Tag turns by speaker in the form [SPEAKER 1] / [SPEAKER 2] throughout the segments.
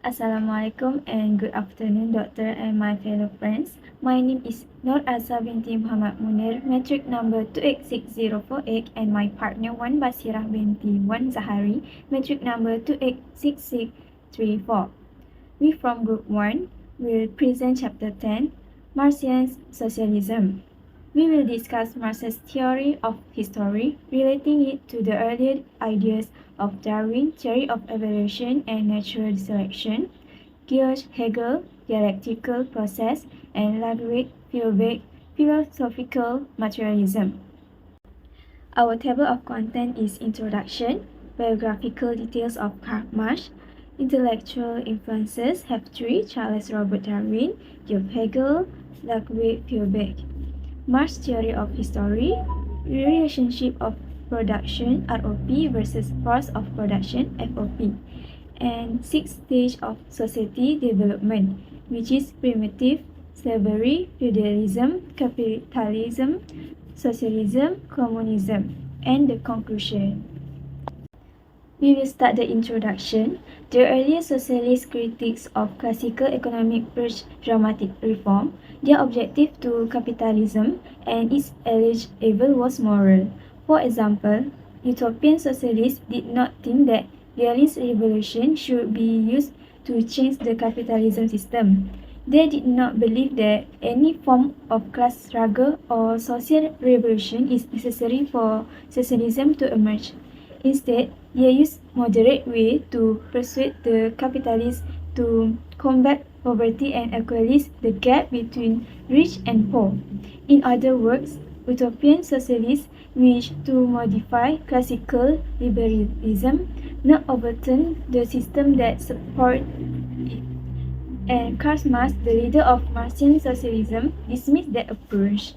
[SPEAKER 1] Assalamualaikum and good afternoon, Doctor and my fellow friends. My name is Nurazah binti Muhammad MUNIR, metric number 286048, and my partner BASIRAH binti Zahari, metric number 286634. We from Group 1 will present Chapter 10, Marxian Socialism. We will discuss Marx's theory of history, relating it to the earlier ideas of Darwin, theory of evolution and natural selection, Georg Hegel, dialectical process, and Ludwig Feuerbach, philosophical materialism. Our table of content is introduction, biographical details of Karl Marx, intellectual influences have three: Charles Robert Darwin, Georg Hegel, Ludwig Feuerbach. Marx theory of history, relationship of production ROP versus force of production FOP, and sixth stage of society development, which is primitive, slavery, feudalism, capitalism, socialism, communism, and the conclusion. We will start the introduction. The earlier socialist critics of classical economic urged dramatic reform. Their objective to capitalism and its alleged evil was moral. For example, utopian socialists did not think that realist revolution should be used to change the capitalism system. They did not believe that any form of class struggle or social revolution is necessary for socialism to emerge. Instead, they used moderate way to persuade the capitalists to combat poverty and equalize the gap between rich and poor. In other words, utopian socialists wish to modify classical liberalism, not overturn the system that supports it. And Karl Marx, the leader of Marxian socialism, dismissed that approach.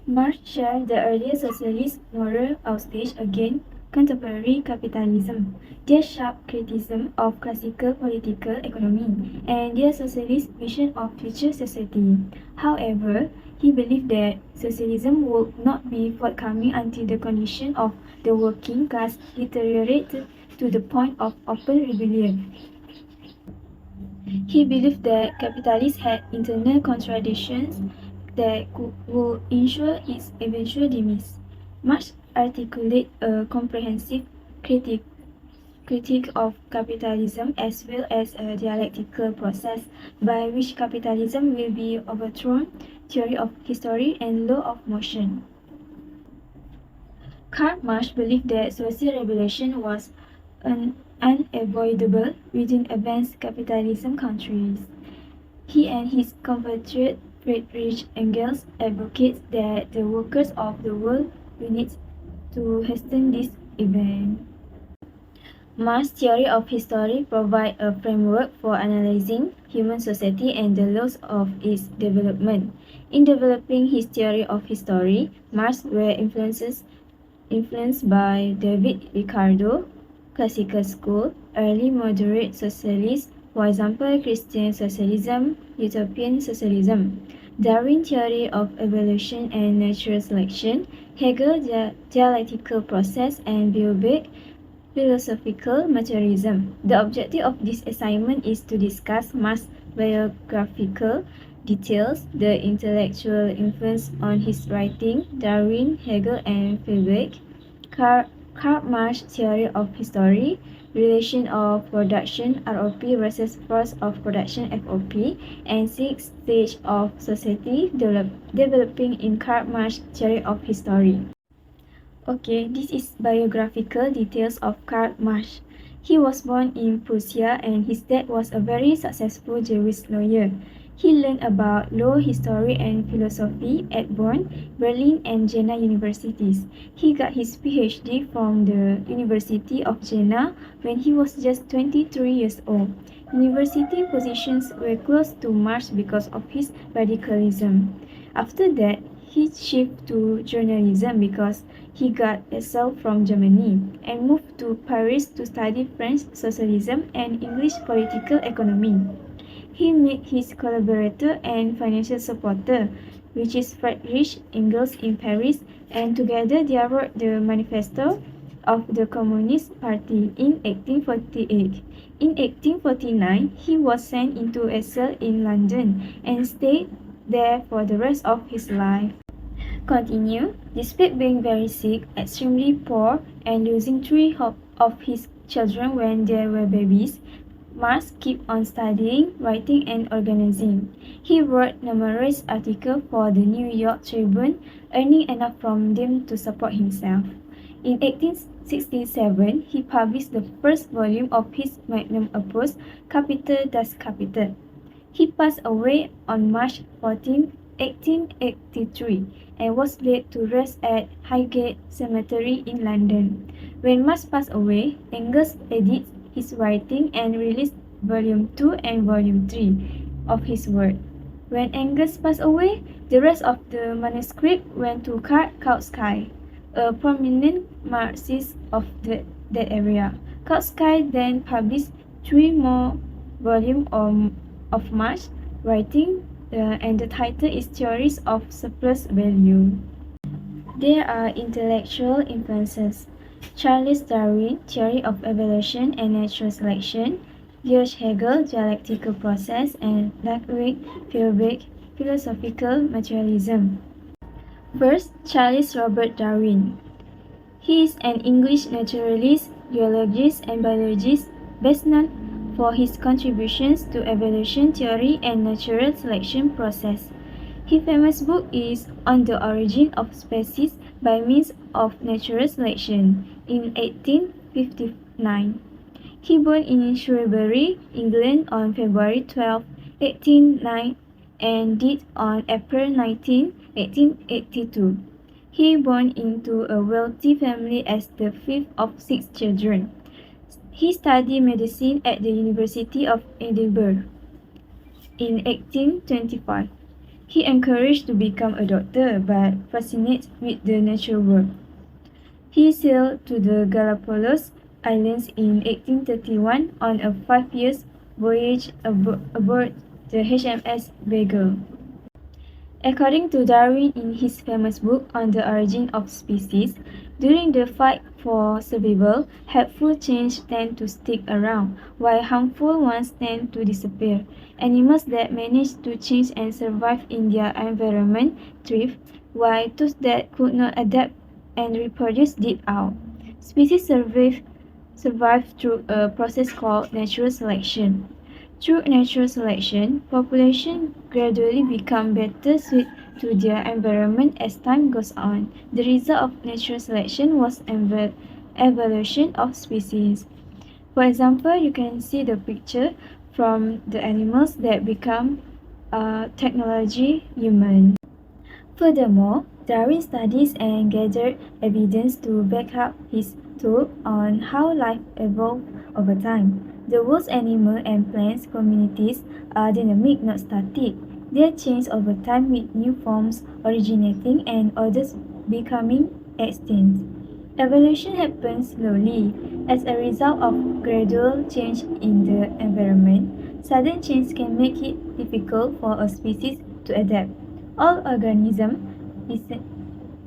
[SPEAKER 1] Marx shared the earlier socialist moral outrage against contemporary capitalism, their sharp criticism of classical political economy, and their socialist vision of future society. However, he believed that socialism would not be forthcoming until the condition of the working class deteriorated to the point of open rebellion. He believed that capitalism had internal contradictions that would ensure its eventual demise. Marx articulated a comprehensive critique of capitalism as well as a dialectical process by which capitalism will be overthrown, theory of history, and law of motion. Karl Marx believed that social revolution was unavoidable within advanced capitalism countries. He and his compatriot Friedrich Engels advocates that the workers of the world unite to hasten this event. Marx's theory of history provides a framework for analyzing human society and the laws of its development. In developing his theory of history, Marx was influenced by David Ricardo, classical school, early moderate socialists, for example, Christian socialism, utopian socialism, Darwin theory of evolution and natural selection, Hegel dialectical process, and Feuerbach philosophical materialism. The objective of this assignment is to discuss Marx's biographical details, the intellectual influence on his writing, Darwin, Hegel, and Feuerbach, Karl Marx's theory of history, relation of production ROP versus force of production FOP, and sixth stage of society developing in Karl Marx's theory of history. Okay, this is biographical details of Karl Marx. He was born in Prussia and his dad was a very successful Jewish lawyer. He learned about law, history, and philosophy at Bonn, Berlin, and Jena universities. He got his PhD from the University of Jena when he was just 23 years old. University positions were close to Marx because of his radicalism. After that, he shifted to journalism because he got exiled from Germany and moved to Paris to study French socialism and English political economy. He met his collaborator and financial supporter, which is Friedrich Engels in Paris, and together they wrote the Manifesto of the Communist Party in 1848. In 1849, he was sent into exile in London and stayed there for the rest of his life. Continue, despite being very sick, extremely poor, and losing three of his children when they were babies, Marx kept on studying, writing, and organizing. He wrote numerous articles for the New York Tribune, earning enough from them to support himself. In 1867, he published the first volume of his magnum opus, Capital das Kapital. He passed away on March 14, 1883, and was laid to rest at Highgate Cemetery in London. When Marx passed away, Engels edited his writing and released Volume 2 and Volume 3 of his work. When Engels passed away, the rest of the manuscript went to Kautsky, a prominent Marxist of that area. Kautsky then published 3 more volumes of Marx writing, and the title is Theories of Surplus Value. There are intellectual influences: Charles Darwin, Theory of Evolution and Natural Selection; Georg Hegel, Dialectical Process; and Ludwig Feuerbach, Philosophical Materialism. First, Charles Robert Darwin. He is an English naturalist, geologist, and biologist, best known for his contributions to evolution theory and natural selection process. His famous book is On the Origin of Species by Means of Natural Selection in 1859. He born in Shrewsbury, England on February 12, 1809 and died on April 19, 1882. He born into a wealthy family as the fifth of 6 children. He studied medicine at the University of Edinburgh in 1825. He encouraged to become a doctor but fascinated with the natural world. He sailed to the Galapagos Islands in 1831 on a 5-year voyage aboard the HMS Beagle. According to Darwin in his famous book On the Origin of Species, during the fight for survival, helpful changes tend to stick around, while harmful ones tend to disappear. Animals that manage to change and survive in their environment thrive, while those that could not adapt and reproduce died out. Species survive through a process called natural selection. Through natural selection, populations gradually become better suited to their environment as time goes on. The result of natural selection was evolution of species. For example, you can see the picture from the animals that become technology human. Furthermore, Darwin studies and gathered evidence to back up his thought on how life evolved over time. The world's animal and plant communities are dynamic, not static. They change over time with new forms originating and others becoming extinct. Evolution happens slowly. As a result of gradual change in the environment, sudden change can make it difficult for a species to adapt. All organisms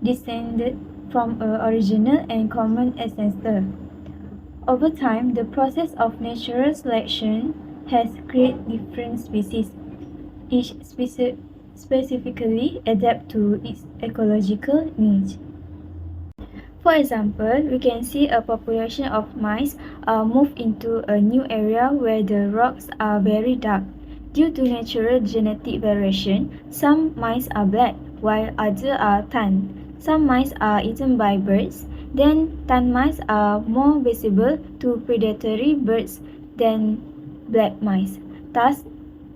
[SPEAKER 1] descended from an original and common ancestor. Over time, the process of natural selection has created different species, each specifically adapt to its ecological needs. For example, we can see a population of mice move into a new area where the rocks are very dark. Due to natural genetic variation, some mice are black, while others are tan. Some mice are eaten by birds. Then, tan mice are more visible to predatory birds than black mice. Thus,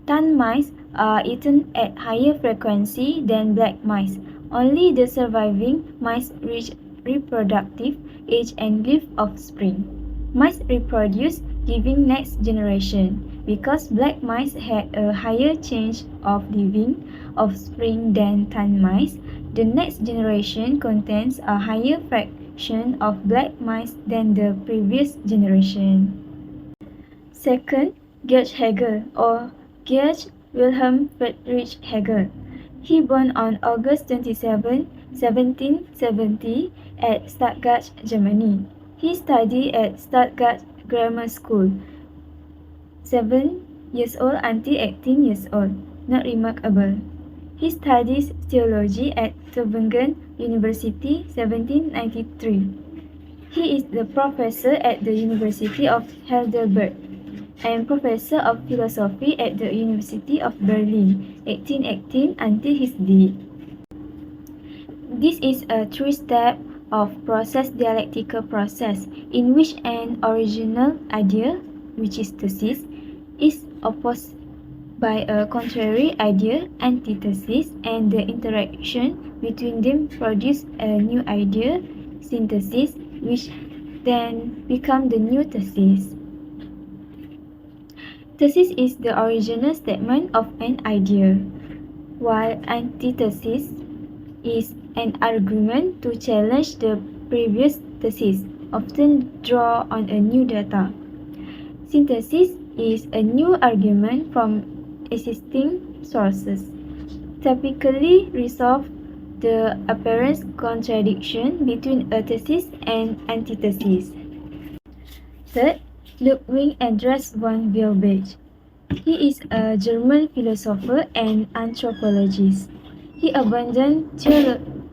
[SPEAKER 1] tan mice are eaten at higher frequency than black mice. Only the surviving mice reach reproductive age and leave offspring. Mice reproduce, giving next generation. Because black mice had a higher chance of leaving offspring than tan mice, the next generation contains a higher fraction of black mice than the previous generation. Second, Georg Hegel or Georg Wilhelm Friedrich Hegel. He born on August 27, 1770 at Stuttgart, Germany. He studied at Stuttgart Grammar School. 7 years old until 18 years old. Not remarkable. He studies theology at Tübingen University 1793. He is the professor at the University of Heidelberg and professor of philosophy at the University of Berlin 1818 until his death. This is a three-step of process dialectical process in which an original idea, which is thesis, is opposed by a contrary idea, antithesis, and the interaction between them produce a new idea, synthesis, which then become the new thesis. Thesis is the original statement of an idea, while antithesis is an argument to challenge the previous thesis, often draw on a new data. Synthesis is a new argument from existing sources, typically resolve the apparent contradiction between a thesis and antithesis. Third, Ludwig von Feuerbach. He is a German philosopher and anthropologist. He abandoned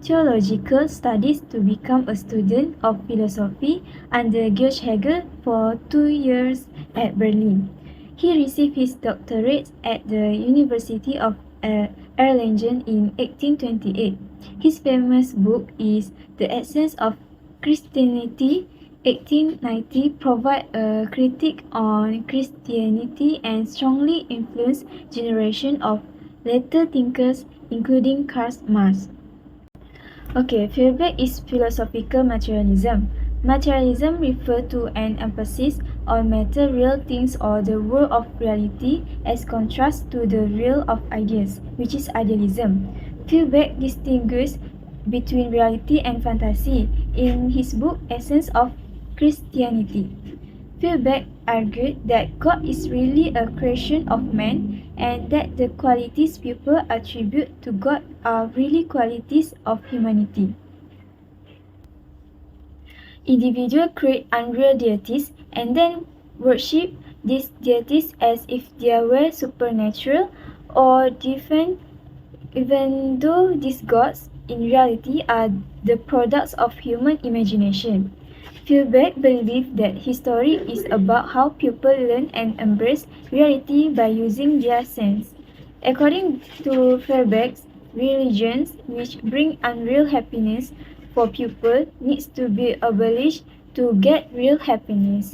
[SPEAKER 1] theological studies to become a student of philosophy under Georg Hegel for 2 years at Berlin. He received his doctorate at the University of Erlangen in 1828. His famous book is The Essence of Christianity. 1890 provide a critique on Christianity and strongly influenced generation of later thinkers, including Karl Marx. Okay, Feuerbach is philosophical materialism. Materialism refers to an emphasis on material things or the world of reality as contrast to the realm of ideas, which is idealism. Feuerbach distinguishes between reality and fantasy in his book Essence of Christianity. Feuerbach argued that God is really a creation of man and that the qualities people attribute to God are really qualities of humanity. Individuals create unreal deities and then worship these deities as if they were supernatural or divine, even though these gods in reality are the products of human imagination. Feuerbach believed that history is about how people learn and embrace reality by using their sense. According to Feuerbach, religions which bring unreal happiness for people needs to be abolished to get real happiness.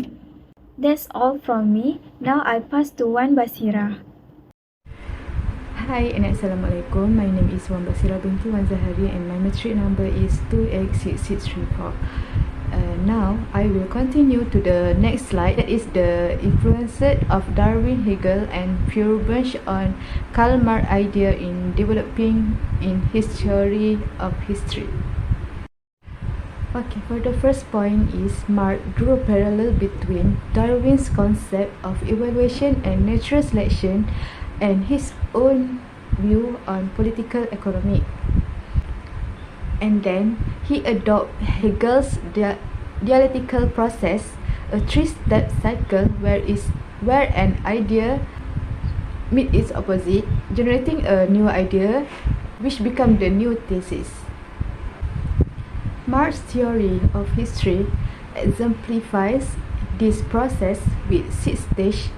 [SPEAKER 1] That's all from me. Now I pass to BASIRAH.
[SPEAKER 2] Hi and Assalamualaikum. My name is BASIRAH binti Zahari and my matric number is 286634. Now I will continue to the next slide, that is the influences of Darwin, Hegel and Feuerbach on Karl Marx idea in developing in history of history. Okay, for the first point is Marx drew a parallel between Darwin's concept of evaluation and natural selection and his own view on political economy. And then he adopted Hegel's dialectical process, a three-step cycle where an idea meets its opposite, generating a new idea which becomes the new thesis. Marx's theory of history exemplifies this process with 6 stages: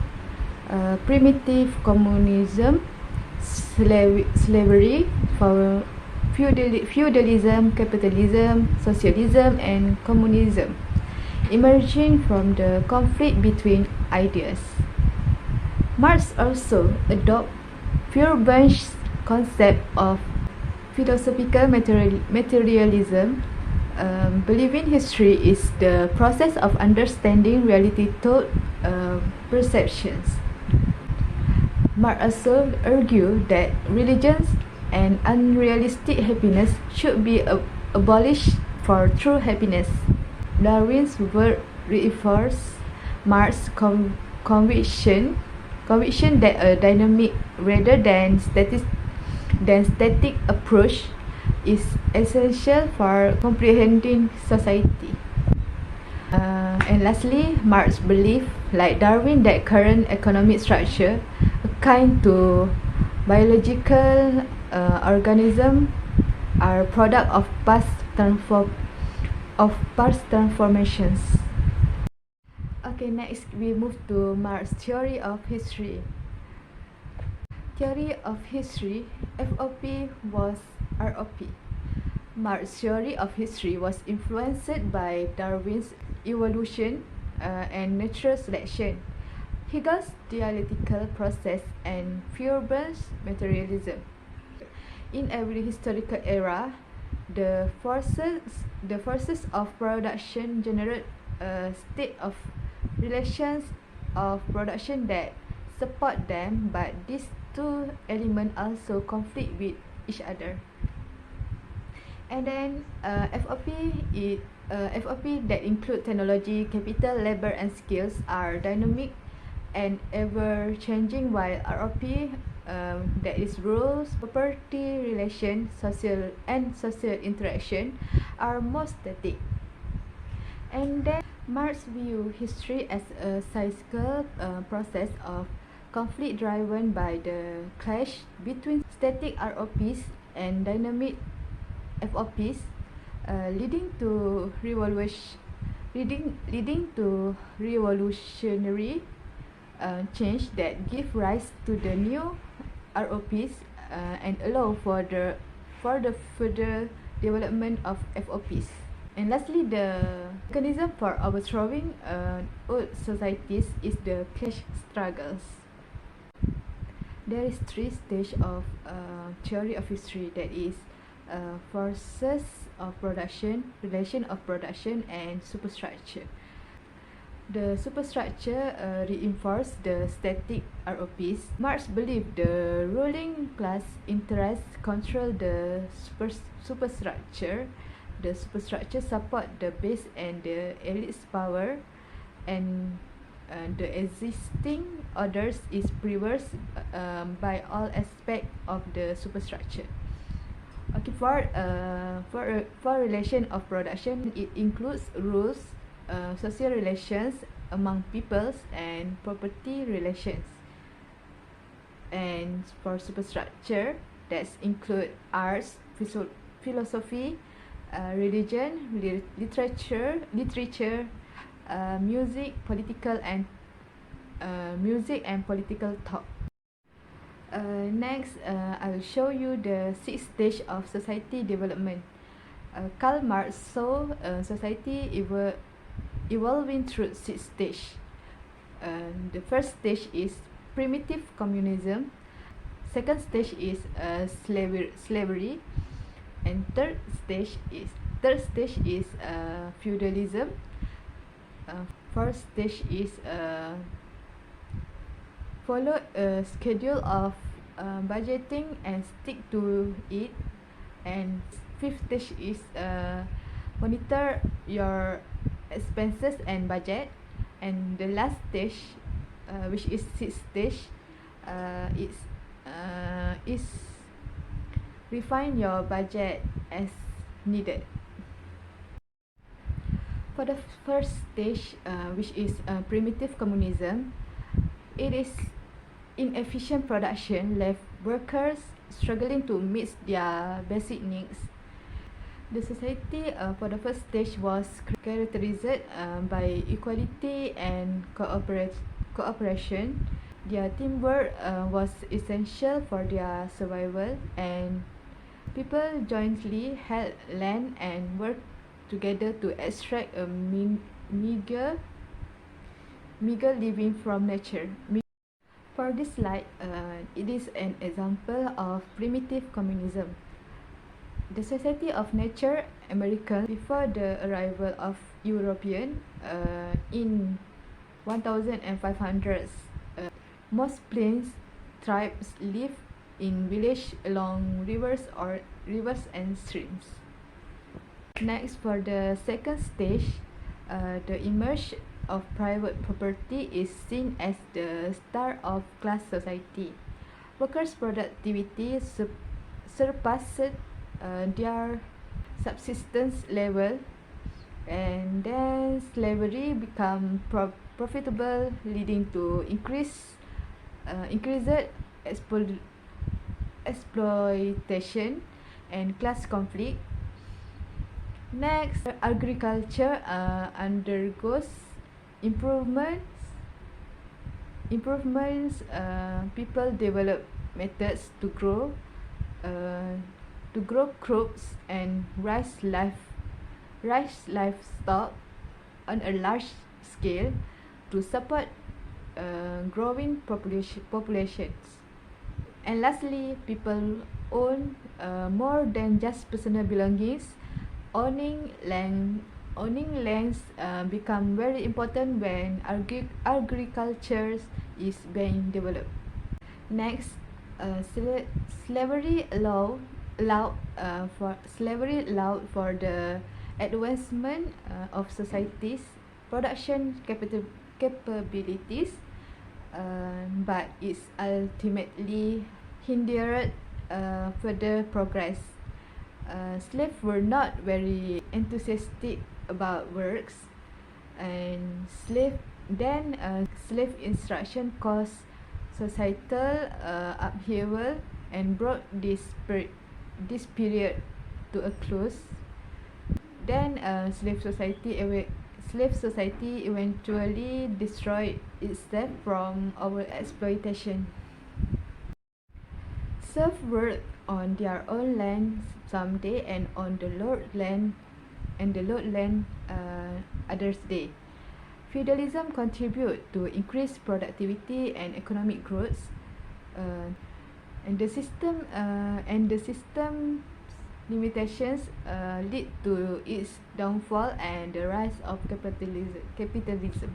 [SPEAKER 2] primitive communism, slavery, feudalism, capitalism, socialism, and communism, emerging from the conflict between ideas. Marx also adopted Feuerbach's concept of philosophical materialism, believing history is the process of understanding reality through perceptions. Marx also argued that religions and unrealistic happiness should be abolished for true happiness. Darwin's work reinforces Marx's conviction that a dynamic rather than static approach is essential for comprehending society. And lastly, Marx believed like Darwin, that current economic structure, akin to biological organism, are product of past transformations. Okay, next we move to Marx's theory of history. Theory of history, FOP was ROP. Marx's theory of history was influenced by Darwin's evolution and natural selection, Hegel's dialectical process, and Feuerbach's materialism. In every historical era, the forces of production generate a state of relations of production that support them, but these two elements also conflict with each other. And then FOP that include technology, capital, labor, and skills are dynamic and ever changing, while ROP that is rules, property, relation, social interaction are more static. And then Marx view history as a cyclical process of conflict driven by the clash between static ROPs and dynamic FOPs, leading to revolutionary change that give rise to the new ROPs and allow for the further development of FOPs. And lastly, the mechanism for overthrowing old societies is the class struggles. There is three stages of theory of history, that is forces of production, relation of production, and superstructure. The superstructure reinforces the static ROPs. Marx believed the ruling class interests control the superstructure. The superstructure support the base and the elite's power, and the existing orders is reversed by all aspects of the superstructure. Okay, for relation of production, it includes rules, social relations among peoples, and property relations. And for superstructure, that include arts, philosophy, religion, literature, music, and political thought. Next, I will show you the 6 stage of society development. Karl Marx saw society evolving through 6 stages. The first stage is primitive communism. Second stage is slavery, and third stage is feudalism. Fourth stage is follow a schedule of budgeting and stick to it, and fifth stage is monitor your expenses and budget, and the last stage, which is sixth stage, is refine your budget as needed. For the first stage, which is primitive communism, it is inefficient production left workers struggling to meet their basic needs. The society for the first stage was characterized by equality and cooperation. Their teamwork was essential for their survival, and people jointly held land and worked together to extract a meager living from nature. For this slide, it is an example of primitive communism. The Society of Nature Americans, before the arrival of European in 1500s, most plains tribes live in villages along rivers and streams. Next, for the second stage, the emergence of private property is seen as the start of class society. Workers' productivity surpassed their subsistence level, and then slavery become profitable, leading to increased exploitation and class conflict. Next, agriculture undergoes improvements. People develop methods to grow crops and raise livestock on a large scale to support growing populations. And lastly, people own more than just personal belongings. Owning lands become very important when agriculture is being developed. Next, slavery allowed for the advancement of society's production capabilities, but it ultimately hindered further progress. Slaves were not very enthusiastic about works, and slave instruction caused societal upheaval and brought this period to a close. Then slave society eventually destroyed itself from our exploitation. Serfs worked on their own land someday and on the Lord's land others day. Feudalism contributed to increased productivity and economic growth, and the system's limitations lead to its downfall and the rise of capitalism.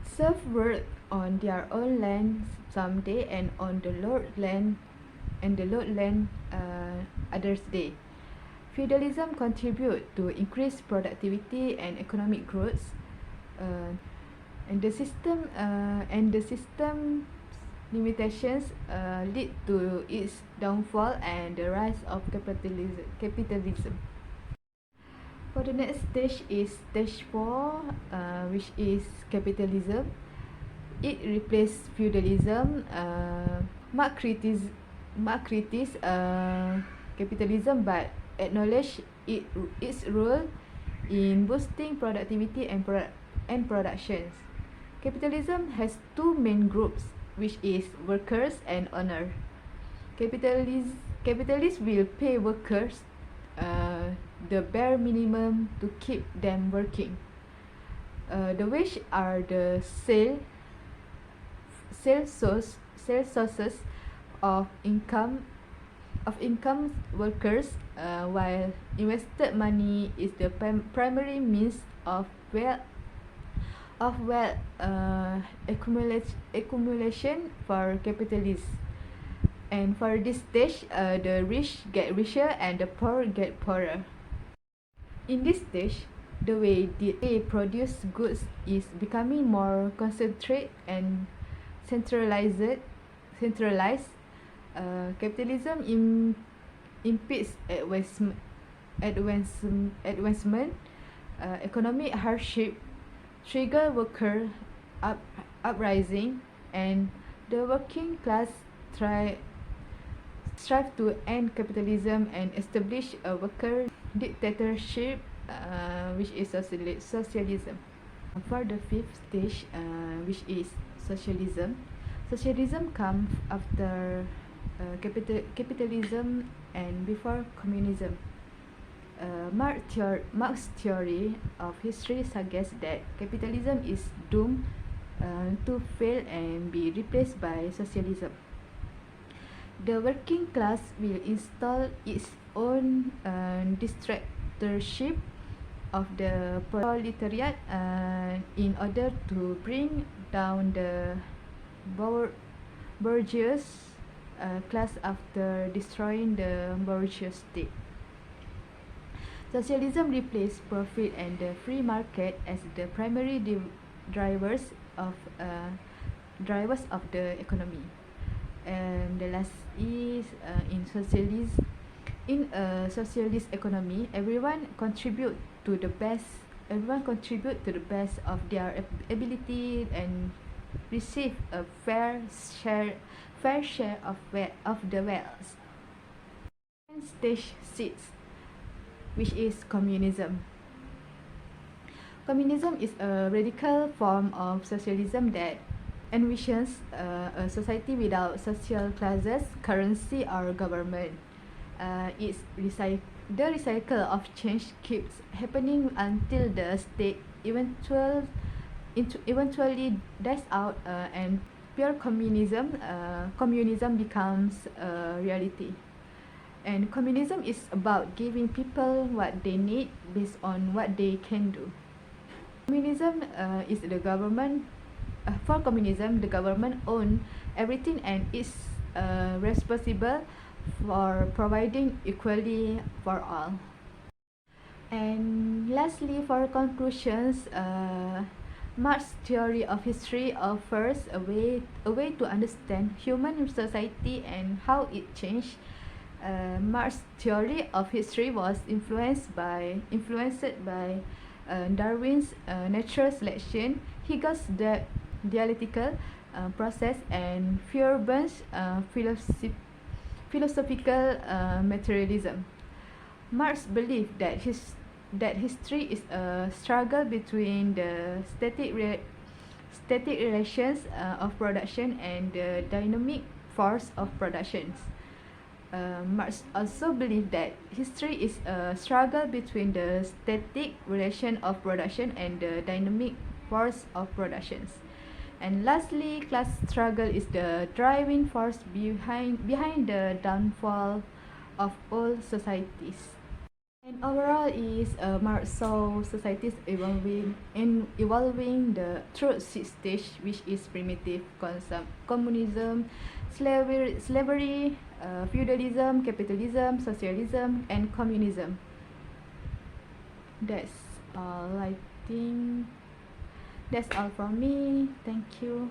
[SPEAKER 2] Serfs worked on their own land someday and on the Lord's land others day. Feudalism contributed to increased productivity and economic growth, and the system's limitations lead to its downfall and the rise of capitalism. For the next stage is stage 4, which is capitalism. It replaced feudalism. Marx criticized capitalism but acknowledged its role in boosting productivity and productions. Capitalism has two main groups, which is workers and owner. Capitalists will pay workers the bare minimum to keep them working. The wage are the sale sources of income workers, while invested money is the primary means of wealth accumulation for capitalists. And for this stage, the rich get richer and the poor get poorer. In this stage, the way they produce goods is becoming more concentrated and centralized. Capitalism impedes advancement. Economic hardship trigger worker uprising, and the working class strive to end capitalism and establish a worker dictatorship, which is socialism. For the fifth stage, which is socialism. Socialism comes after capitalism and before communism. Marx's theory of history suggests that capitalism is doomed to fail and be replaced by socialism. The working class will install its own dictatorship of the proletariat in order to bring down the bourgeois class after destroying the bourgeois state. Socialism replaced profit and the free market as the primary drivers of the economy. And the last is in a socialist economy, everyone contribute to the best everyone contribute to the best of their ability and receive a fair share of the wealth. Stage 6, which is communism. Communism is a radical form of socialism that envisions a society without social classes, currency, or government. The recycle of change keeps happening until the state eventually dies out and pure communism becomes a reality. And communism is about giving people what they need based on what they can do. Communism is the government. For communism, the government owns everything and is responsible for providing equally for all. And lastly, for conclusions, Marx's theory of history offers a way to understand human society and how it changed. Marx's theory of history was influenced by Darwin's natural selection, Hegel's dialectical process, and Feuerbach's philosophical materialism. Marx believed that history is a struggle between the static relations of production and the dynamic force of productions. Marx also believed that history is a struggle between the static relation of production and the dynamic force of productions. And lastly, class struggle is the driving force behind the downfall of all societies. And overall is Marx saw societies evolving through six stages, which is primitive communism, slavery, feudalism, capitalism, socialism, and communism. That's all. I think that's all from me. Thank you.